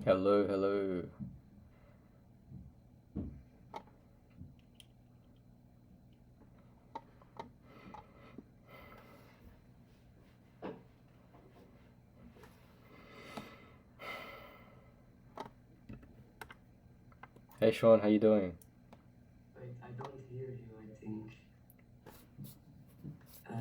Hello, hello. Hey Sean, how you doing? Wait, I don't hear you, I think. Uh,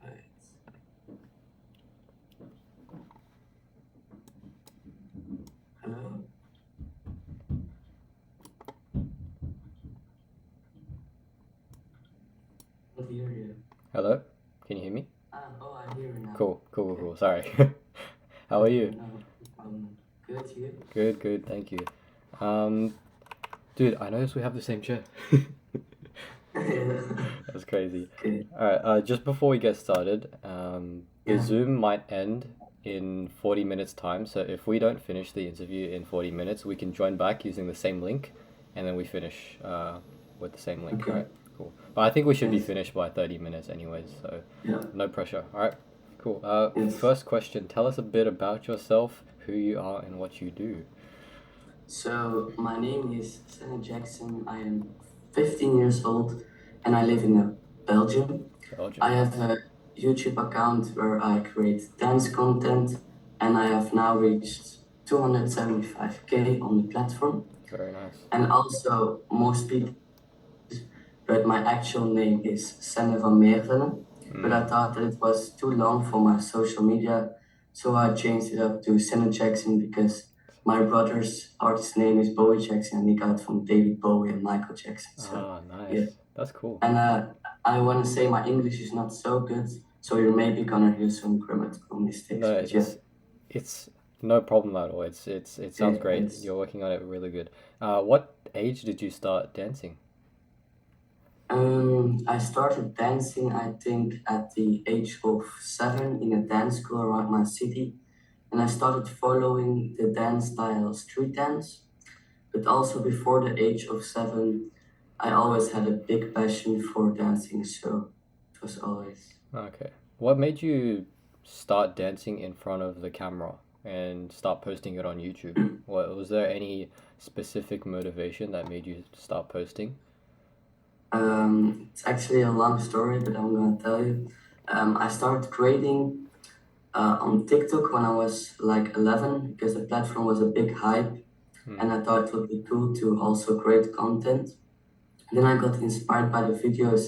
wait. Hello? I don't hear you. Hello? Can you hear me? Oh, I hear you now. Cool, cool, cool, Okay. cool. Sorry. How are Okay, you? no. Good, you? Good, good, thank you. Um, dude, I noticed we have the same chair. That's crazy. Okay. Alright, just before we get started, the Yeah. Zoom might end in 40 minutes time, so if we don't finish the interview in 40 minutes, we can join back using the same link, and then we finish with the same link. Okay. Alright, cool. But I think we should be Yes. finished by 30 minutes anyways, so Yeah. no pressure. Alright, cool. Yes. First question, tell us a bit about yourself, who you are, and what you do. So, my name is Senne Jackson. I am 15 years old and I live in Belgium. I Belgium, have nice. a YouTube account where I create dance content and I have now reached 275K on the platform. Very nice. And also, most people, but my actual name is Senne van Meerderen. But Mm. I thought that it was too long for my social media, so I changed it up to Senne Jackson because my brother's artist name is Bowie Jackson, and he got it from David Bowie and Michael Jackson. So, Ah, yeah. nice. That's cool. And I want to say my English is not so good, so you're maybe gonna hear some grammatical mistakes. No, But yeah, it's no problem at all. It sounds okay, great. thanks. You're working on it really good. What age did you start dancing? I started dancing, I think, at the age of 7 in a dance school around my city, and I started following the dance style street dance. But also before the age of 7, I always had a big passion for dancing, so it was always. Okay. What made you start dancing in front of the camera and start posting it on YouTube? What was there any specific motivation that made you start posting? It's actually a long story, but I'm gonna tell you. I started creating on TikTok when I was like 11 because the platform was a big hype, Hmm. and I thought it would be cool to also create content. Then I got inspired by the videos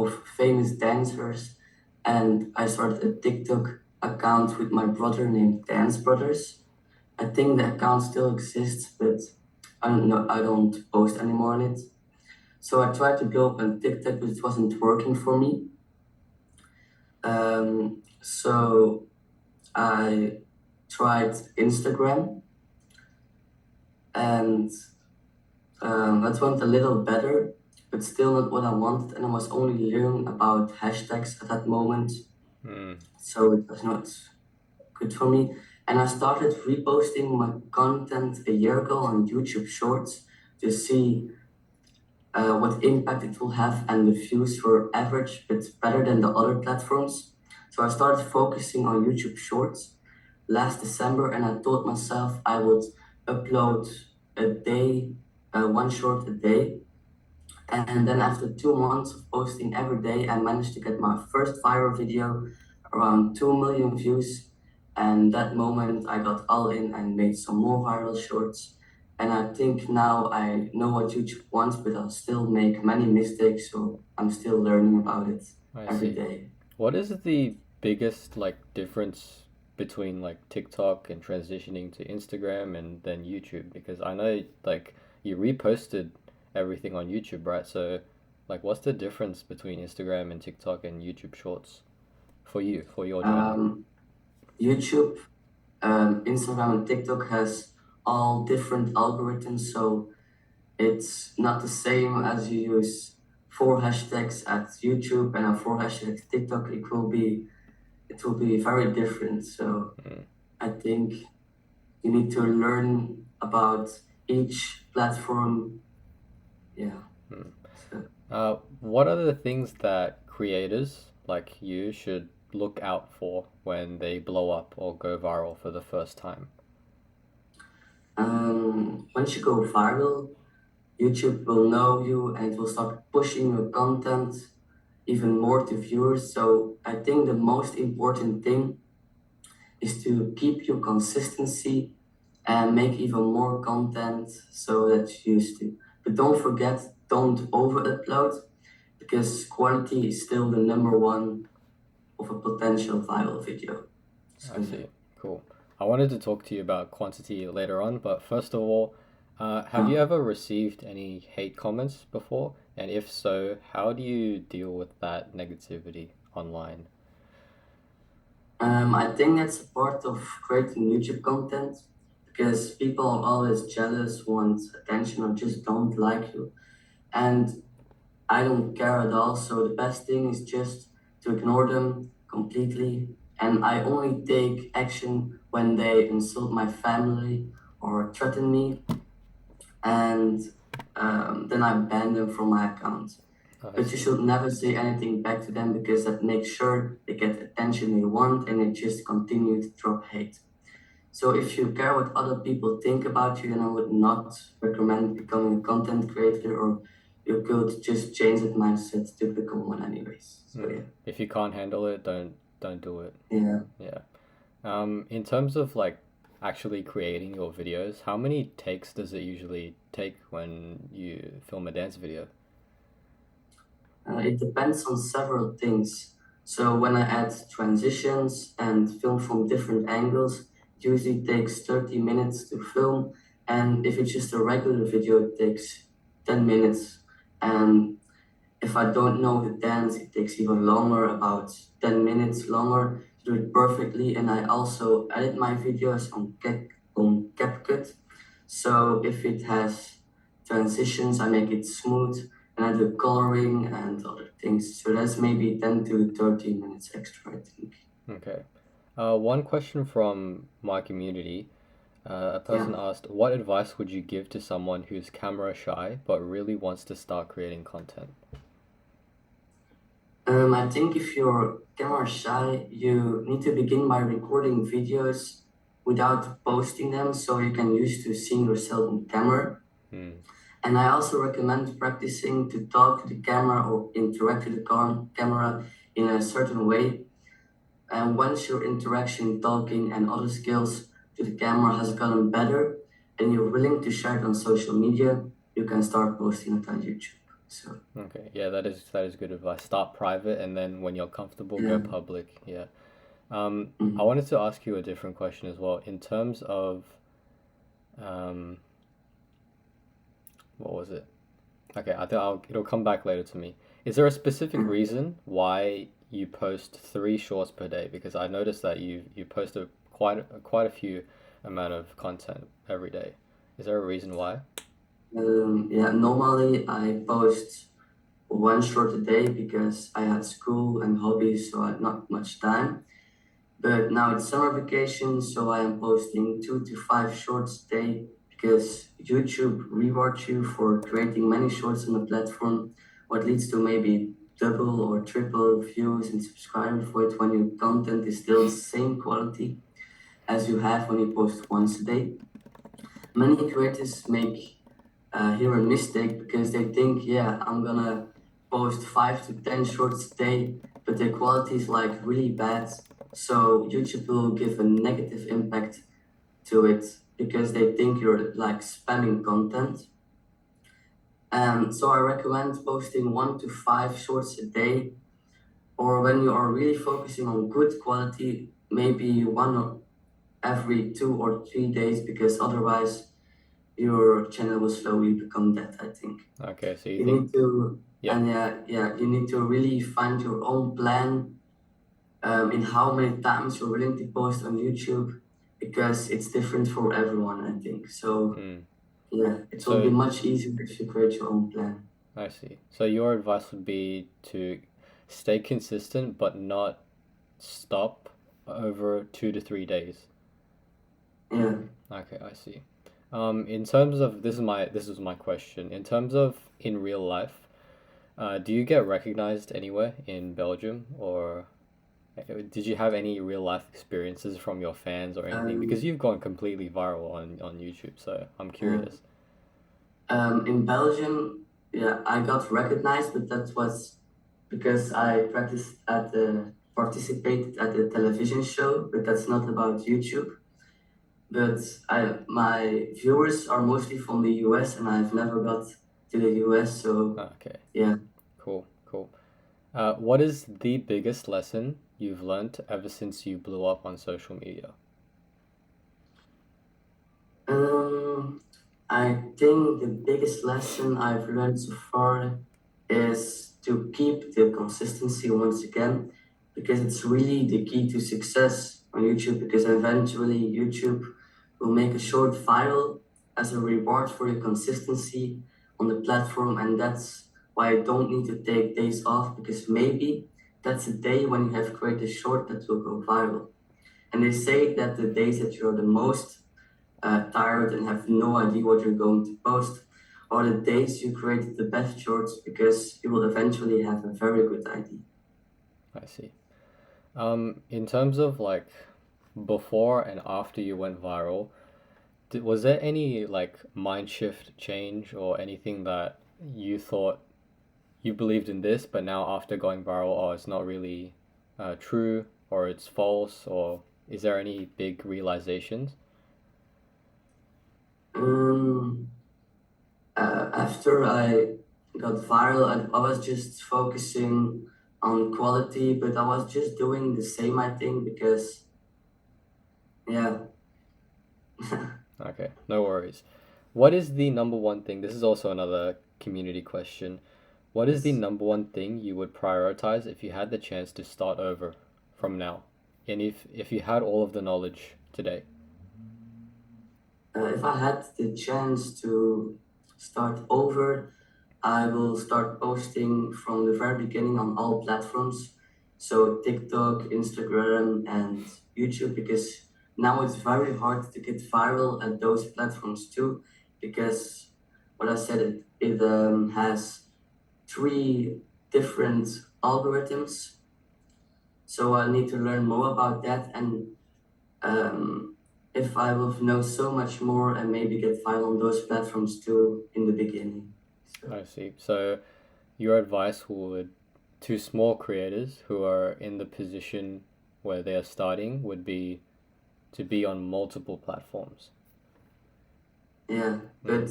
of famous dancers, and I started a TikTok account with my brother named Dance Brothers. I think the account still exists, but I don't know, I don't post anymore on it. So I tried to build a TikTok, but it wasn't working for me. So I tried Instagram, and that went a little better, but still not what I wanted. And I was only learning about hashtags at that moment, Hmm. so it was not good for me. And I started reposting my content a year ago on YouTube Shorts to see what impact it will have, and the views were average but better than the other platforms. So I started focusing on YouTube Shorts last December, and I told myself I would upload a day, one short a day. And then after 2 months of posting every day, I managed to get my first viral video, around 2 million views. And that moment I got all in and made some more viral shorts. And I think now I know what YouTube wants, but I'll still make many mistakes. So I'm still learning about it I every see. day. What is the biggest like difference between like TikTok and transitioning to Instagram and then YouTube? Because I know like you reposted everything on YouTube, right? So like what's the difference between Instagram and TikTok and YouTube Shorts for you, for your journey? Um, YouTube, Instagram, and TikTok has all different algorithms. So it's not the same as you use four hashtags at YouTube and 4 hashtags at TikTok, it will be very different. So Mm, I think you need to learn about each platform. Yeah. mm. So What are the things that creators like you should look out for when they blow up or go viral for the first time? once you go viral, YouTube will know you and will start pushing your content even more to viewers. So I think the most important thing is to keep your consistency and make even more content so that you used to. But don't forget, don't over upload because quality is still the number one of a potential viral video. I So yeah. see. Cool. I wanted to talk to you about quantity later on, but first of all, have you Uh, ever received any hate comments before? And if so, how do you deal with that negativity online? I think that's a part of creating YouTube content because people are always jealous, want attention, or just don't like you. And I don't care at all. So the best thing is just to ignore them completely. And I only take action when they insult my family or threaten me. And then I ban them from my account. I But you see. should never say anything back to them because that makes sure they get the attention they want and they just continue to drop hate. So if you care what other people think about you, then I would not recommend becoming a content creator, or you could just change that mindset to become one anyways. So Hmm. If you can't handle it, don't do it. yeah. Yeah. In terms of like actually creating your videos, how many takes does it usually take when you film a dance video? It depends on several things. So when I add transitions and film from different angles, it usually takes 30 minutes to film. And if it's just a regular video, it takes 10 minutes. And if I don't know the dance, it takes even longer, about 10 minutes longer to do it perfectly. And I also edit my videos on CapCut. So if it has transitions, I make it smooth and I do coloring and other things. So that's maybe 10 to 30 minutes extra, I think. Okay. One question from my community. A Yeah. person asked, what advice would you give to someone who's camera shy but really wants to start creating content? I think if you're camera shy, you need to begin by recording videos without posting them so you can used to seeing yourself on camera. Hmm. And I also recommend practicing to talk to the camera or interact with the camera in a certain way. And once your interaction, talking, and other skills to the camera has gotten better and you're willing to share it on social media, you can start posting it on YouTube. So, Okay. Yeah, that is good advice. Start private and then when you're comfortable, go yeah. public. Yeah. I Mhm. wanted to ask you a different question as well. In terms of um, what was it? Okay, I think it'll come back later to me. Is there a specific Yeah. reason why you post three shorts per day? Because I noticed that you post quite a few amount of content every day. Is there a reason why? Yeah, normally I post one short a day because I had school and hobbies, so I had not much time. But now it's summer vacation, so I am posting 2 to 5 shorts a day because YouTube rewards you for creating many shorts on the platform, what leads to maybe double or triple views and subscribers for it when your content is still the same quality as you have when you post once a day. Many creators make here a mistake because they think, yeah, I'm gonna post 5 to 10 shorts a day, but the quality is like really bad. So YouTube will give a negative impact to it because they think you're like spamming content. So I recommend posting 1 to 5 shorts a day, or when you are really focusing on good quality, maybe one or every 2 or 3 days, because otherwise your channel will slowly become dead, I think. Okay, so you You think, need to, yeah, and yeah, you need to really find your own plan in how many times you're willing to post on YouTube because it's different for everyone, I think. So mm. yeah, it will be So much easier if you create your own plan. I see. So your advice would be to stay consistent but not stop over 2 to 3 days. Yeah. Okay, I see. In terms of this is my question. In terms of in real life, do you get recognized anywhere in Belgium, or did you have any real life experiences from your fans or anything? Because Um, you've gone completely viral on YouTube, so I'm yeah. curious. In Belgium, yeah, I got recognized, but that was because I participated at the television show, but that's not about YouTube. But my viewers are mostly from the US, and I've never got to the US, so Okay, yeah. cool, cool. What is the biggest lesson you've learned ever since you blew up on social media? Um, I think the biggest lesson I've learned so far is to keep the consistency once again, because it's really the key to success on YouTube. Because eventually, YouTube will make a short viral as a reward for your consistency on the platform, and that's why I don't need to take days off, because maybe that's a day when you have created a short that will go viral. And they say that the days that you're the most tired and have no idea what you're going to post, or the days you created the best shorts, because you will eventually have a very good idea. I see. In terms of like before and after you went viral, was there any like mind shift change or anything that you thought you believed in this, but now after going viral, oh, it's not really true or it's false, or is there any big realizations? Um, After I got viral, I was just focusing on quality, but I was just doing the same, I think, because yeah. Okay, no worries. What is the number one thing? This is also another community question. What is the Yes. number one thing you would prioritize if you had the chance to start over from now? And if you had all of the knowledge today? If I had the chance to start over, I will start posting from the very beginning on all platforms. So TikTok, Instagram, and YouTube, because now it's very hard to get viral at those platforms too, because what I said, it has three different algorithms. So I need to learn more about that. And um, if I will know so much more and maybe get viral on those platforms too in the beginning. So. I see. So your advice would to small creators who are in the position where they are starting would be to be on multiple platforms. Yeah, Mm, but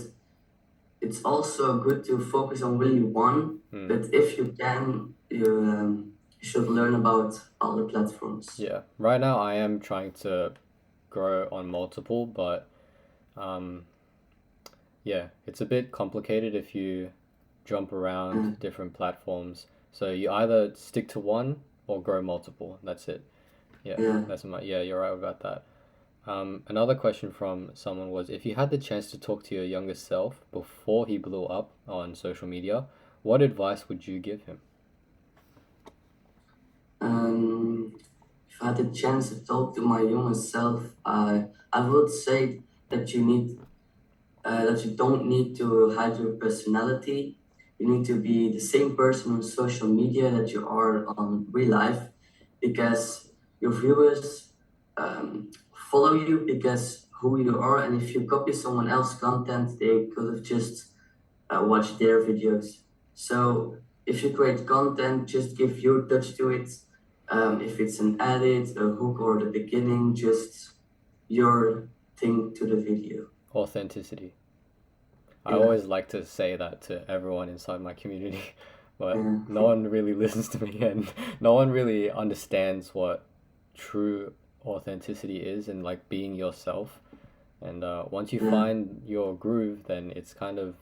it's also good to focus on really one. mm. But if you can, you should learn about all the platforms. Yeah. Right now, I am trying to grow on multiple, but um, yeah, it's a bit complicated if you jump around Yeah, different platforms. So you either stick to one or grow multiple. That's it. Yeah, yeah. yeah, you're right about that. Another question from someone was if you had the chance to talk to your younger self before he blew up on social media, what advice would you give him? Um, if I had the chance to talk to my younger self, I would say that that you don't need to hide your personality. You need to be the same person on social media that you are on real life, because your viewers follow you because who you are. And if you copy someone else's content, they could have just watched their videos. So if you create content, just give your touch to it. If it's an edit, a hook, or the beginning, just your thing to the video. Authenticity. I Yeah, always like to say that to everyone inside my community, but yeah, no one really listens to me and no one really understands what true authenticity is and like being yourself. And once you yeah, find your groove, then it's kind of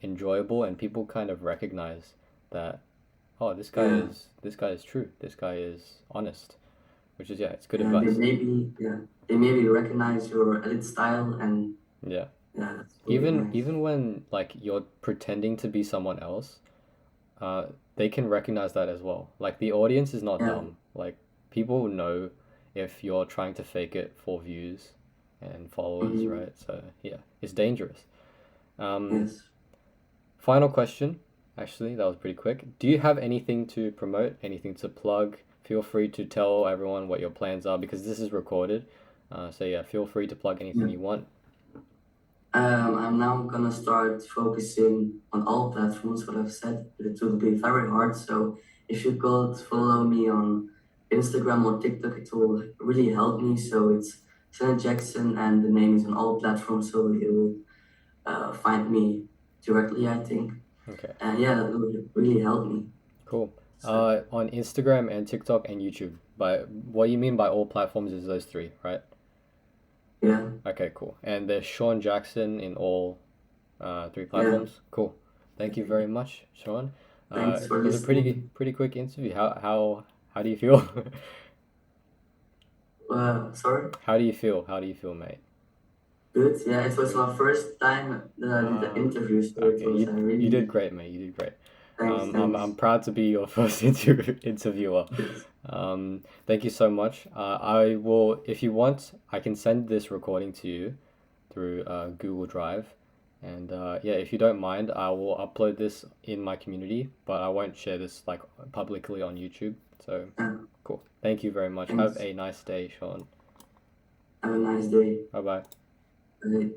enjoyable and people kind of recognize that, oh, yeah. this guy is true. This guy is honest, which is yeah, it's good And advice. they maybe recognize your edit style, and Yeah. yeah, really even nice. when like you're pretending to be someone else, uh, they can recognize that as well. Like the audience is not Yeah. dumb. Like people know if you're trying to fake it for views and followers, Hmm. right? So yeah, it's dangerous. Um, Yes. Final question. Actually, that was pretty quick. Do you have anything to promote? Anything to plug? Feel free to tell everyone what your plans are because this is recorded. So yeah, feel free to plug anything Yeah. you want. I'm now gonna start focusing on all platforms, what I've said. It will be very hard. So if you could follow me on Instagram or TikTok, it will really help me. So it's Senne Jackson, and the name is on all platforms, so you will find me directly, I think. Okay. And yeah, that will really help me. Cool. So On Instagram and TikTok and YouTube. But what you mean by all platforms is those three, right? yeah, Okay, cool. And there's Sean Jackson in all three yeah. platforms. Cool. Thank you very much, Sean. Thanks for It was a listening. pretty quick interview. How do you feel? Sorry. How do you feel? How do you feel, mate? Good. Yeah, it was Good. my first time that I did the Ah, interview, so it okay. was You did really great, mate. You did great. thanks, I'm thanks. proud to be your first interviewer. Good. Thank you so much. I will, if you want, I can send this recording to you through Google Drive. And yeah, if you don't mind, I will upload this in my community, but I won't share this like publicly on YouTube. So cool. Thank you very much. Have Thanks. a nice day, Sean. Have a nice day. Bye bye. Bye.